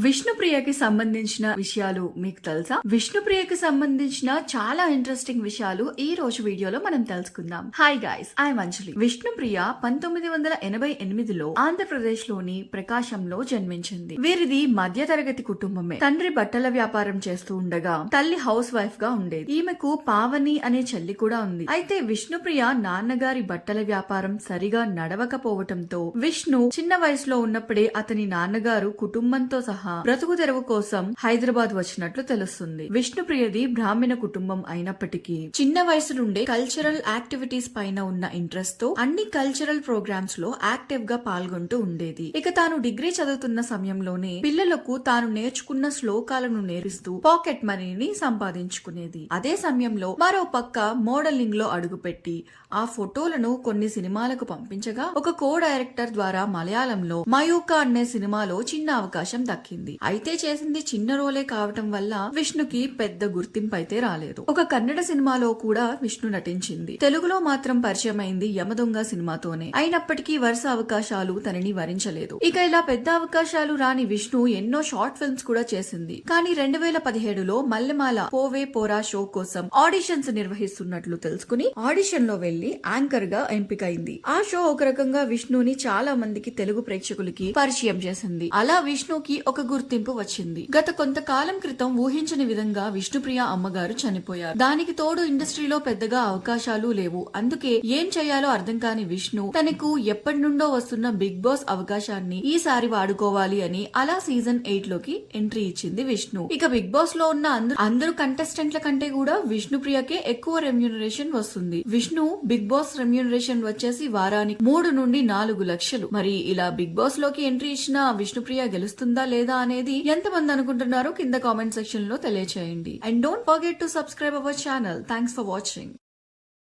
విష్ణుప్రియకి సంబంధించిన విషయాలు మీకు తెలుసా? విష్ణుప్రియకి సంబంధించిన చాలా ఇంట్రెస్టింగ్ విషయాలు ఈ రోజు వీడియోలో మనం తెలుసుకుందాం. హాయ్ గైస్, ఐఎమ్ అంజలి. విష్ణుప్రియ 1988లో ఆంధ్రప్రదేశ్ లోని ప్రకాశంలో జన్మించింది. వీరిది మధ్య తరగతి కుటుంబమే. తండ్రి బట్టల వ్యాపారం చేస్తూ ఉండగా తల్లి హౌస్ వైఫ్ గా ఉండేది. ఈమెకు పావని అనే చెల్లి కూడా ఉంది. అయితే విష్ణుప్రియ నాన్నగారి బట్టల వ్యాపారం సరిగా నడవకపోవటంతో విష్ణు చిన్న వయసులో ఉన్నప్పుడే అతని నాన్నగారు కుటుంబంతో సహా బ్రతుకు తెరువు కోసం హైదరాబాద్ వచ్చినట్లు తెలుస్తుంది. విష్ణుప్రియది బ్రాహ్మణ కుటుంబం అయినప్పటికీ చిన్న వయసు నుండే కల్చరల్ యాక్టివిటీస్ పైన ఉన్న ఇంట్రెస్ట్ తో అన్ని కల్చరల్ ప్రోగ్రామ్స్ లో యాక్టివ్ గా పాల్గొంటూ ఉండేది. ఇక తాను డిగ్రీ చదువుతున్న సమయంలోనే పిల్లలకు తాను నేర్చుకున్న శ్లోకాలను నేర్పిస్తూ పాకెట్ మనీని సంపాదించుకునేది. అదే సమయంలో మరో పక్క మోడలింగ్ లో అడుగుపెట్టి ఆ ఫోటోలను కొన్ని సినిమాలకు పంపించగా ఒక కో డైరెక్టర్ ద్వారా మలయాళంలో మయూకా అనే సినిమాలో చిన్న అవకాశం దక్కింది. అయితే చేసింది చిన్న రోలే కావటం వల్ల విష్ణుకి పెద్ద గుర్తింపు అయితే రాలేదు. ఒక కన్నడ సినిమాలో కూడా విష్ణు నటించింది. తెలుగులో మాత్రం పరిచయం అయింది యమదొంగ సినిమాతోనే. అయినప్పటికీ వరుస అవకాశాలు తనని వరించలేదు. ఇక ఇలా పెద్ద అవకాశాలు రాని విష్ణు ఎన్నో షార్ట్ ఫిల్మ్స్ కూడా చేసింది. కానీ 2017లో మల్లెమాల పోవే పోరా షో కోసం ఆడిషన్స్ నిర్వహిస్తున్నట్లు తెలుసుకుని ఆడిషన్ లో వెళ్లి యాంకర్ గా ఎంపికైంది. ఆ షో ఒక రకంగా విష్ణుని చాలా మందికి తెలుగు ప్రేక్షకులకి పరిచయం చేసింది. అలా విష్ణుకి ఒక గుర్తింపు వచ్చింది. గత కొంతకాలం క్రితం ఊహించని విధంగా విష్ణుప్రియ అమ్మగారు చనిపోయారు. దానికి తోడు ఇండస్ట్రీలో పెద్దగా అవకాశాలు లేవు. అందుకే ఏం చేయాలో అర్థం కాని విష్ణు తనకు ఎప్పటి నుండో వస్తున్న బిగ్ బాస్ అవకాశాన్ని ఈసారి వాడుకోవాలి అని అలా సీజన్ 8 లోకి ఎంట్రీ ఇచ్చింది విష్ణు. ఇక బిగ్ బాస్ లో ఉన్న అందరు కంటెస్టెంట్ల కంటే కూడా విష్ణుప్రియకే ఎక్కువ రెమ్యూనరేషన్ వస్తుంది. విష్ణు బిగ్ బాస్ రెమ్యూనరేషన్ వచ్చేసి వారానికి 3 నుండి 4 లక్షలు. మరి ఇలా బిగ్ బాస్ లోకి ఎంట్రీ ఇచ్చిన విష్ణుప్రియ గెలుస్తుందా లేదా అనేది ఎంతమంది అనుకుంటున్నారో కింద కామెంట్ సెక్షన్ లో తెలియచేయండి. And don't forget to subscribe our channel. Thanks for watching.